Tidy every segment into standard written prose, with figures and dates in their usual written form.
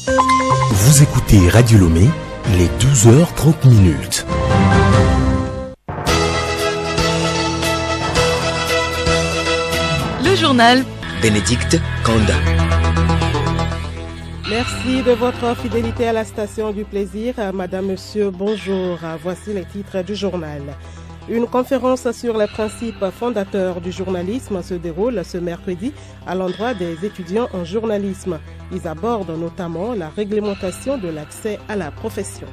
Vous écoutez Radio Lomé, il est 12h30. Le journal Bénédicte Kanda. Merci de votre fidélité à la station du plaisir. Madame, Monsieur, bonjour. Voici les titres du journal. Une conférence sur les principes fondateurs du journalisme se déroule ce mercredi à l'endroit des étudiants en journalisme. Ils abordent notamment la réglementation de l'accès à la profession.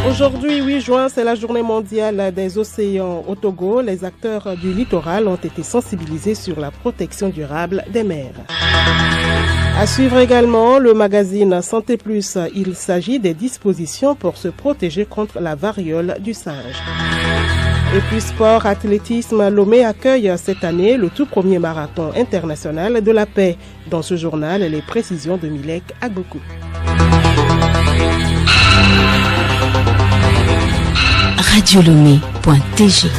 Aujourd'hui, 8 juin, c'est la journée mondiale des océans. Au Togo, les acteurs du littoral ont été sensibilisés sur la protection durable des mers. À suivre également le magazine Santé Plus. Il s'agit des dispositions pour se protéger contre la variole du singe. Et puis sport, athlétisme, Lomé accueille cette année le tout premier marathon international de la paix. Dans ce journal, les précisions de Milek Agoku. Radiolomé.tg.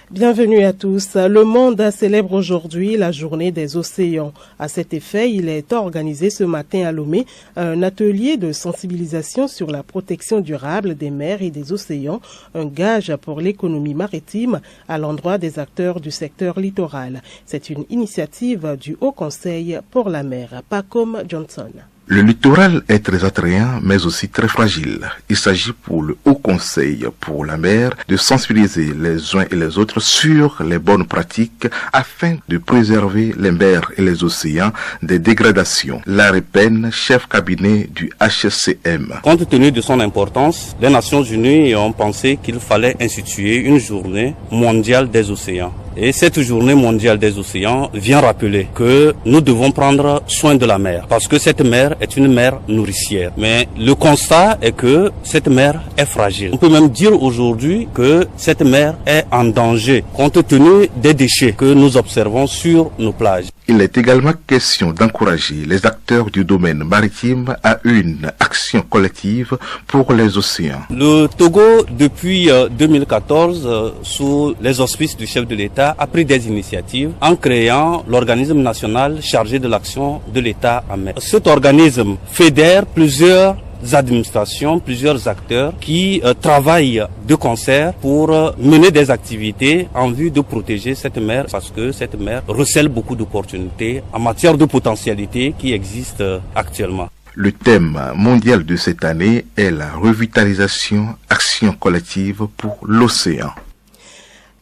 Bienvenue à tous. Le monde célèbre aujourd'hui la journée des océans. À cet effet, il est organisé ce matin à Lomé un atelier de sensibilisation sur la protection durable des mers et des océans, un gage pour l'économie maritime à l'endroit des acteurs du secteur littoral. C'est une initiative du Haut Conseil pour la mer. Pacom Johnson. Le littoral est très attrayant, mais aussi très fragile. Il s'agit pour le Haut Conseil pour la mer de sensibiliser les uns et les autres sur les bonnes pratiques afin de préserver les mers et les océans des dégradations. Larry Penn, chef cabinet du HCM. Compte tenu de son importance, les Nations Unies ont pensé qu'il fallait instituer une journée mondiale des océans. Et cette journée mondiale des océans vient rappeler que nous devons prendre soin de la mer, parce que cette mer est une mer nourricière. Mais le constat est que cette mer est fragile. On peut même dire aujourd'hui que cette mer est en danger, compte tenu des déchets que nous observons sur nos plages. Il est également question d'encourager les acteurs du domaine maritime à une action collective pour les océans. Le Togo, depuis 2014, sous les auspices du chef de l'État, a pris des initiatives en créant l'organisme national chargé de l'action de l'État en mer. Cet organisme fédère plusieurs administrations, plusieurs acteurs qui travaillent de concert pour mener des activités en vue de protéger cette mer, parce que cette mer recèle beaucoup d'opportunités en matière de potentialité qui existent actuellement. Le thème mondial de cette année est la revitalisation, action collective pour l'océan.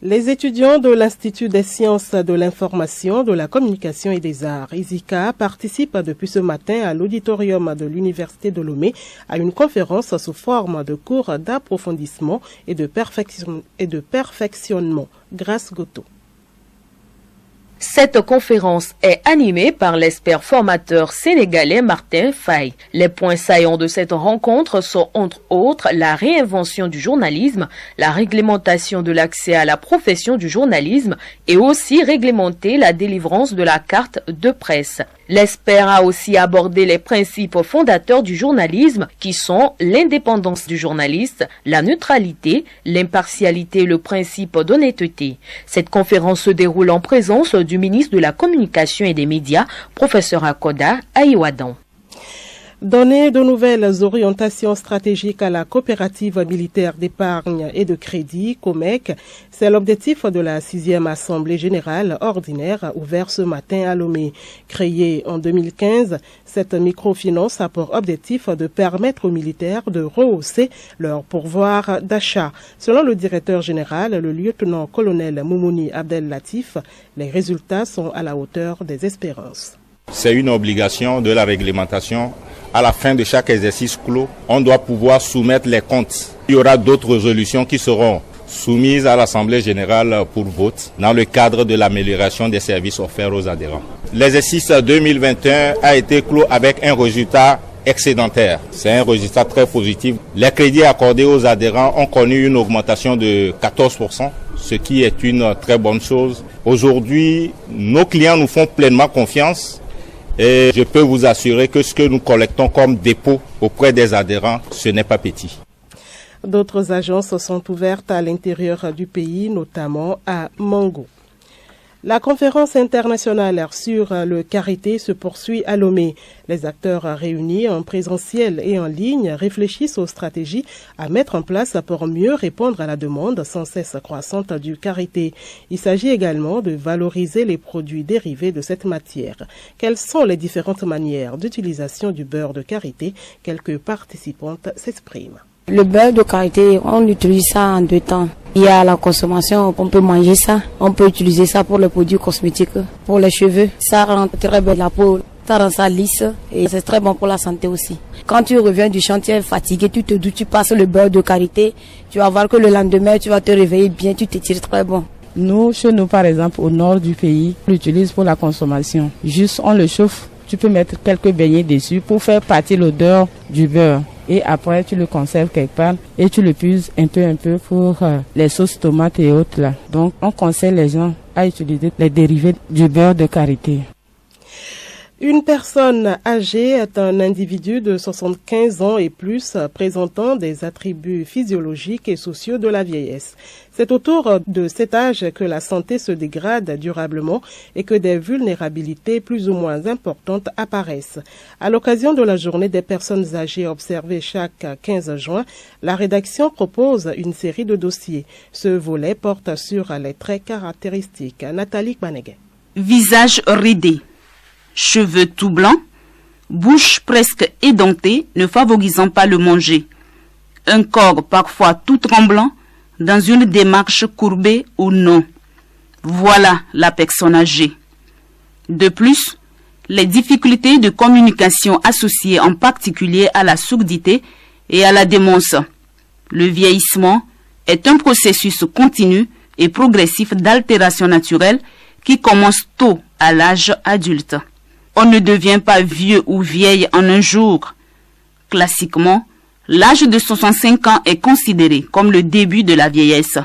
Les étudiants de l'Institut des sciences de l'information, de la communication et des arts, ISICA, participent depuis ce matin à l'auditorium de l'Université de Lomé à une conférence sous forme de cours d'approfondissement et de perfectionnement. Grâce Goto. Cette conférence est animée par l'expert formateur sénégalais Martin Faye. Les points saillants de cette rencontre sont entre autres la réinvention du journalisme, la réglementation de l'accès à la profession du journalisme et aussi réglementer la délivrance de la carte de presse. L'expert a aussi abordé les principes fondateurs du journalisme qui sont l'indépendance du journaliste, la neutralité, l'impartialité et le principe d'honnêteté. Cette conférence se déroule en présence du ministre de la Communication et des Médias, professeur Akoda Aïwadan. Donner de nouvelles orientations stratégiques à la coopérative militaire d'épargne et de crédit, COMEC, c'est l'objectif de la 6e Assemblée générale ordinaire ouverte ce matin à Lomé. Créée en 2015, cette microfinance a pour objectif de permettre aux militaires de rehausser leur pourvoir d'achat. Selon le directeur général, le lieutenant-colonel Moumouni Abdel Latif, les résultats sont à la hauteur des espérances. C'est une obligation de la réglementation. À la fin de chaque exercice clos, on doit pouvoir soumettre les comptes. Il y aura d'autres résolutions qui seront soumises à l'Assemblée générale pour vote dans le cadre de l'amélioration des services offerts aux adhérents. L'exercice 2021 a été clos avec un résultat excédentaire. C'est un résultat très positif. Les crédits accordés aux adhérents ont connu une augmentation de 14%, ce qui est une très bonne chose. Aujourd'hui, nos clients nous font pleinement confiance. Et je peux vous assurer que ce que nous collectons comme dépôt auprès des adhérents, ce n'est pas petit. D'autres agences sont ouvertes à l'intérieur du pays, notamment à Mango. La conférence internationale sur le karité se poursuit à Lomé. Les acteurs réunis en présentiel et en ligne réfléchissent aux stratégies à mettre en place pour mieux répondre à la demande sans cesse croissante du karité. Il s'agit également de valoriser les produits dérivés de cette matière. Quelles sont les différentes manières d'utilisation du beurre de karité? Quelques participantes s'expriment. Le beurre de karité, on utilise ça en 2 temps. Il y a la consommation, on peut manger ça, on peut utiliser ça pour les produits cosmétiques, pour les cheveux. Ça rend très belle la peau, ça rend ça lisse et c'est très bon pour la santé aussi. Quand tu reviens du chantier fatigué, tu te doutes, tu passes le beurre de karité, tu vas voir que le lendemain, tu vas te réveiller bien, tu t'étires très bon. Nous, chez nous par exemple, au nord du pays, on l'utilise pour la consommation. Juste, on le chauffe, tu peux mettre quelques beignets dessus pour faire partir l'odeur du beurre. Et après, tu le conserves quelque part et tu le puises un peu pour les sauces tomates et autres là. Donc, on conseille les gens à utiliser les dérivés du beurre de karité. Une personne âgée est un individu de 75 ans et plus présentant des attributs physiologiques et sociaux de la vieillesse. C'est autour de cet âge que la santé se dégrade durablement et que des vulnérabilités plus ou moins importantes apparaissent. À l'occasion de la journée des personnes âgées observée chaque 15 juin, la rédaction propose une série de dossiers. Ce volet porte sur les traits caractéristiques. Nathalie Baneguet. Visage ridé. Cheveux tout blancs, bouche presque édentée, ne favorisant pas le manger. Un corps parfois tout tremblant, dans une démarche courbée ou non. Voilà la personne âgée. De plus, les difficultés de communication associées en particulier à la surdité et à la démence. Le vieillissement est un processus continu et progressif d'altération naturelle qui commence tôt à l'âge adulte. On ne devient pas vieux ou vieille en un jour. Classiquement, l'âge de 65 ans est considéré comme le début de la vieillesse.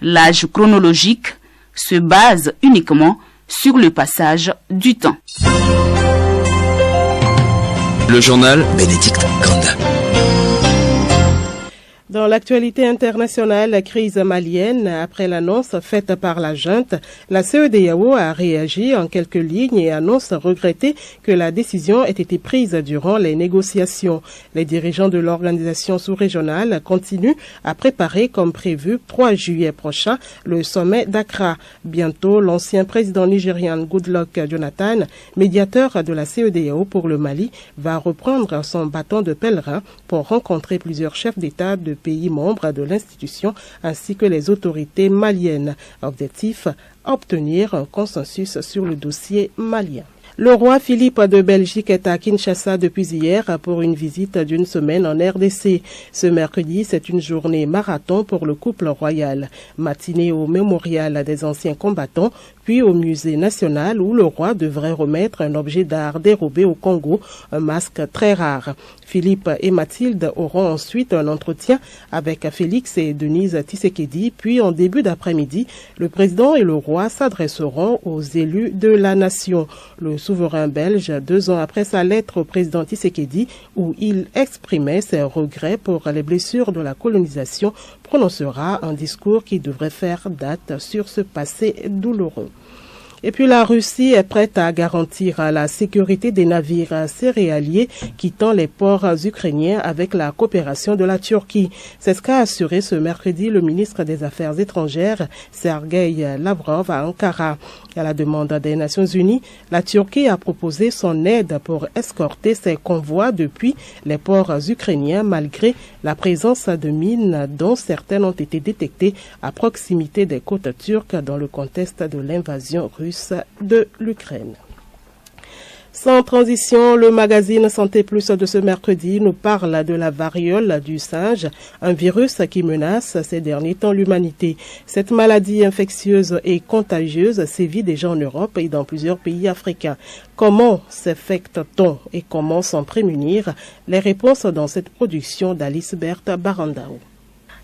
L'âge chronologique se base uniquement sur le passage du temps. Le journal Bénédicte Kanda. Dans l'actualité internationale, la crise malienne, après l'annonce faite par la junte, la CEDEAO a réagi en quelques lignes et annonce regretter que la décision ait été prise durant les négociations. Les dirigeants de l'organisation sous-régionale continuent à préparer comme prévu 3 juillet prochain le sommet d'Accra. Bientôt, l'ancien président nigérian Goodluck Jonathan, médiateur de la CEDEAO pour le Mali, va reprendre son bâton de pèlerin pour rencontrer plusieurs chefs d'État de pays membres de l'institution ainsi que les autorités maliennes. Objectif, obtenir un consensus sur le dossier malien. Le roi Philippe de Belgique est à Kinshasa depuis hier pour une visite d'une semaine en RDC. Ce mercredi, c'est une journée marathon pour le couple royal. Matinée au mémorial des anciens combattants, puis au musée national où le roi devrait remettre un objet d'art dérobé au Congo, un masque très rare. Philippe et Mathilde auront ensuite un entretien avec Félix et Denise Tshisekedi, puis en début d'après-midi, le président et le roi s'adresseront aux élus de la nation. Le souverain belge, 2 ans après sa lettre au président Tshisekedi, où il exprimait ses regrets pour les blessures de la colonisation, prononcera un discours qui devrait faire date sur ce passé douloureux. Et puis la Russie est prête à garantir la sécurité des navires céréaliers quittant les ports ukrainiens avec la coopération de la Turquie. C'est ce qu'a assuré ce mercredi le ministre des Affaires étrangères, Sergueï Lavrov, à Ankara. À la demande des Nations Unies, la Turquie a proposé son aide pour escorter ces convois depuis les ports ukrainiens malgré la présence de mines dont certaines ont été détectées à proximité des côtes turques dans le contexte de l'invasion russe de l'Ukraine. Sans transition, le magazine Santé Plus de ce mercredi nous parle de la variole du singe, un virus qui menace ces derniers temps l'humanité. Cette maladie infectieuse et contagieuse sévit déjà en Europe et dans plusieurs pays africains. Comment s'infecte-t-on et comment s'en prémunir? Les réponses dans cette production d'Alice Berthe Barandao.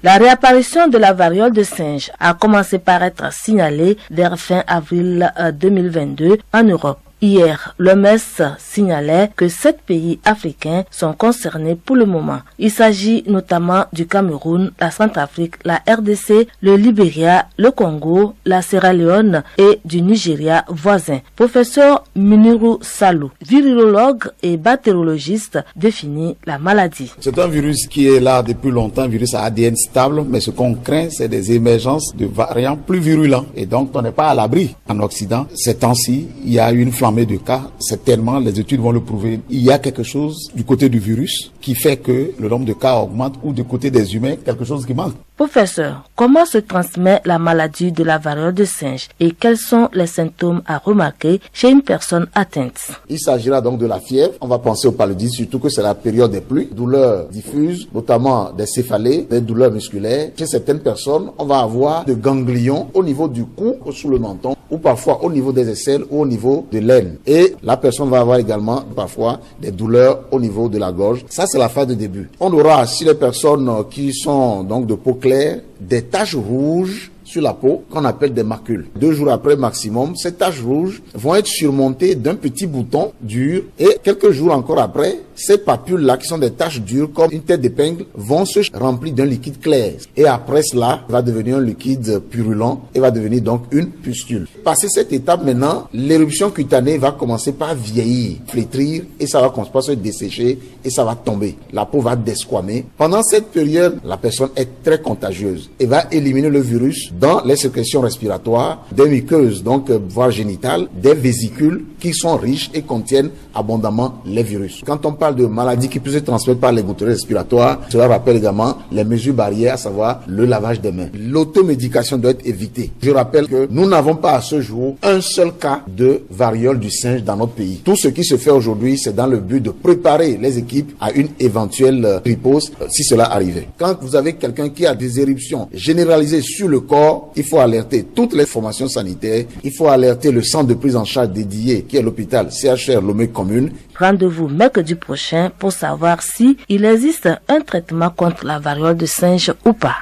La réapparition de la variole de singe a commencé par être signalée vers fin avril 2022 en Europe. Hier, l'OMS signalait que 7 pays africains sont concernés pour le moment. Il s'agit notamment du Cameroun, la Centrafrique, la RDC, le Libéria, le Congo, la Sierra Leone et du Nigeria voisin. Professeur Muniru Salou, virologue et bactériologiste, définit la maladie. C'est un virus qui est là depuis longtemps, un virus à ADN stable, mais ce qu'on craint, c'est des émergences de variants plus virulents. Et donc, on n'est pas à l'abri. En Occident, ces temps-ci, il y a une flambée de cas, certainement les études vont le prouver. Il y a quelque chose du côté du virus qui fait que le nombre de cas augmente ou du côté des humains, quelque chose qui manque. Professeur, comment se transmet la maladie de la variole de singe et quels sont les symptômes à remarquer chez une personne atteinte? Il s'agira donc de la fièvre. On va penser au paludisme, surtout que c'est la période des pluies. Douleurs diffuses, notamment des céphalées, des douleurs musculaires. Chez certaines personnes, on va avoir des ganglions au niveau du cou ou sous le menton ou parfois au niveau des aisselles ou au niveau de l'aine. Et la personne va avoir également parfois des douleurs au niveau de la gorge. Ça, c'est la phase de début. On aura, si les personnes qui sont donc de peau claire, des taches rouges sur la peau qu'on appelle des macules. 2 jours après maximum, ces taches rouges vont être surmontées d'un petit bouton dur et quelques jours encore après, ces papules-là qui sont des taches dures comme une tête d'épingle vont se remplir d'un liquide clair. Et après cela, va devenir un liquide purulent et va devenir donc une pustule. Passé cette étape maintenant, l'éruption cutanée va commencer par vieillir, flétrir et ça va commencer par se dessécher et ça va tomber. La peau va desquamer. Pendant cette période, la personne est très contagieuse et va éliminer le virus dans les sécrétions respiratoires, des muqueuses, donc voire génitales, des vésicules qui sont riches et contiennent abondamment les virus. Quand on parle de maladies qui peuvent se transmettre par les gouttelettes respiratoires, cela rappelle également les mesures barrières, à savoir le lavage des mains. L'automédication doit être évitée. Je rappelle que nous n'avons pas à ce jour un seul cas de variole du singe dans notre pays. Tout ce qui se fait aujourd'hui, c'est dans le but de préparer les équipes à une éventuelle riposte si cela arrivait. Quand vous avez quelqu'un qui a des éruptions généralisées sur le corps, il faut alerter toutes les formations sanitaires, il faut alerter le centre de prise en charge dédié qui est l'hôpital CHR Lomé Commune. Rendez-vous mercredi prochain pour savoir si il existe un traitement contre la variole de singe ou pas.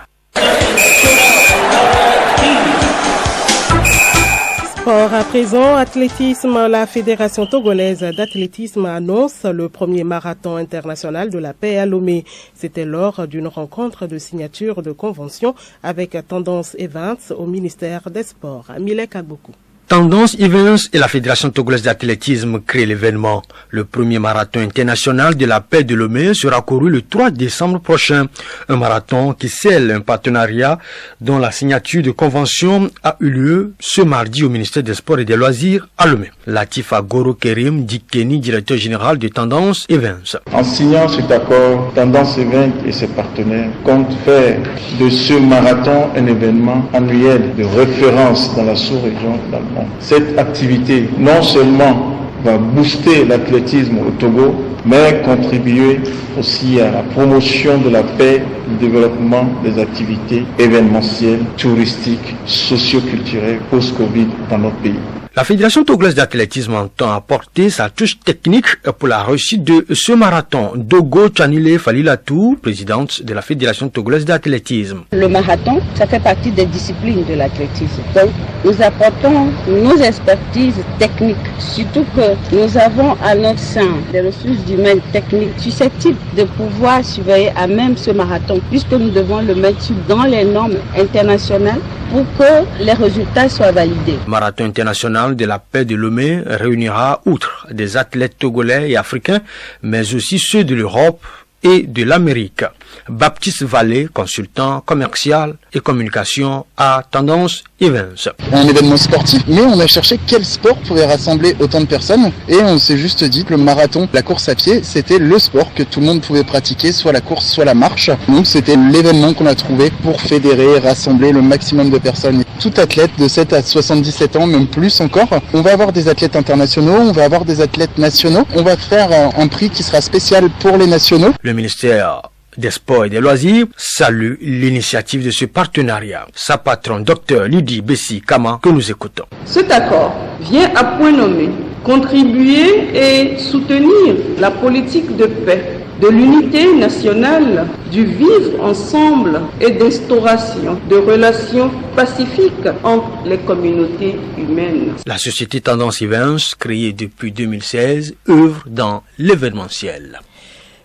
Sport à présent, athlétisme, la Fédération togolaise d'athlétisme annonce le premier marathon international de la paix à Lomé. C'était lors d'une rencontre de signature de convention avec Tendance Events au ministère des Sports. Milek Agbokou. Tendance Events et la Fédération togolaise d'athlétisme créent l'événement. Le premier marathon international de la paix de Lomé sera couru le 3 décembre prochain. Un marathon qui scelle un partenariat dont la signature de convention a eu lieu ce mardi au ministère des Sports et des Loisirs à Lomé. Latifa Goro Kerim Dikeni, directeur général de Tendance Events. En signant cet accord, Tendance Events et ses partenaires comptent faire de ce marathon un événement annuel de référence dans la sous-région d'Allemagne. Cette activité non seulement va booster l'athlétisme au Togo, mais contribuer aussi à la promotion de la paix, du développement des activités événementielles, touristiques, socio-culturelles post-Covid dans notre pays. La Fédération togolaise d'athlétisme entend apporter sa touche technique pour la réussite de ce marathon. Dogo Chanile Falilatou, présidente de la Fédération togolaise d'athlétisme. Le marathon, ça fait partie des disciplines de l'athlétisme. Donc, nous apportons nos expertises techniques, surtout que nous avons à notre sein des ressources humaines techniques susceptibles de pouvoir surveiller à même ce marathon, puisque nous devons le mettre dans les normes internationales pour que les résultats soient validés. Marathon international de la paix de Lomé réunira outre des athlètes togolais et africains, mais aussi ceux de l'Europe et de l'Amérique. Baptiste Vallée, consultant commercial et communication à Tendance Events. Un événement sportif, mais on a cherché quel sport pourrait rassembler autant de personnes et on s'est juste dit que le marathon, la course à pied, c'était le sport que tout le monde pouvait pratiquer, soit la course, soit la marche. Donc c'était l'événement qu'on a trouvé pour fédérer, rassembler le maximum de personnes. Tout athlète de 7 à 77 ans, même plus encore. On va avoir des athlètes internationaux, on va avoir des athlètes nationaux. On va faire un prix qui sera spécial pour les nationaux. Le ministère des Sports et des Loisirs salue l'initiative de ce partenariat. Sa patronne, Dr Lydie Bessi Kama, que nous écoutons. Cet accord vient à point nommé contribuer et soutenir la politique de paix, de l'unité nationale, du vivre ensemble et d'instauration de relations pacifiques entre les communautés humaines. La société Tendance Events, créée depuis 2016, œuvre dans l'événementiel.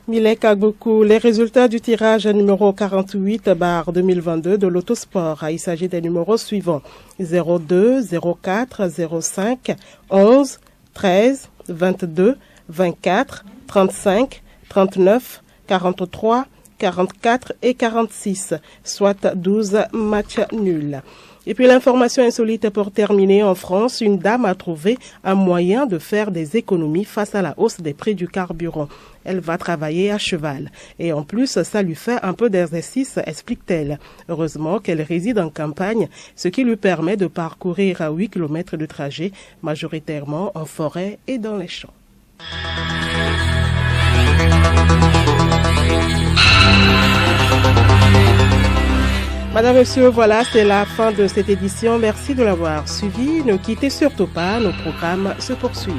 Milek Agbokou, les résultats du tirage numéro 48/2022 de l'autosport. Il s'agit des numéros suivants: 02, 04, 05, 11, 13, 22, 24, 35, 39, 43, 44 et 46, soit 12 matchs nuls. Et puis l'information insolite pour terminer, en France, une dame a trouvé un moyen de faire des économies face à la hausse des prix du carburant. Elle va travailler à cheval. Et en plus, ça lui fait un peu d'exercice, explique-t-elle. Heureusement qu'elle réside en campagne, ce qui lui permet de parcourir à 8 km de trajet, majoritairement en forêt et dans les champs. Madame, Monsieur, voilà, c'est la fin de cette édition. Merci de l'avoir suivi. Ne quittez surtout pas, nos programmes se poursuivent.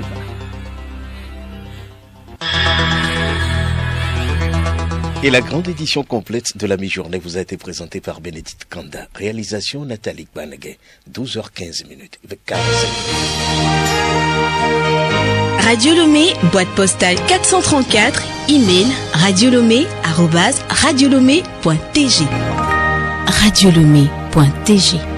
Et la grande édition complète de la mi-journée vous a été présentée par Bénédicte Kanda. Réalisation Nathalie Banagé. 12h15 avec 45 minutes. Radio Lomé, boîte postale 434, email radiolomé@radiolomé.tg. radiolomé.tg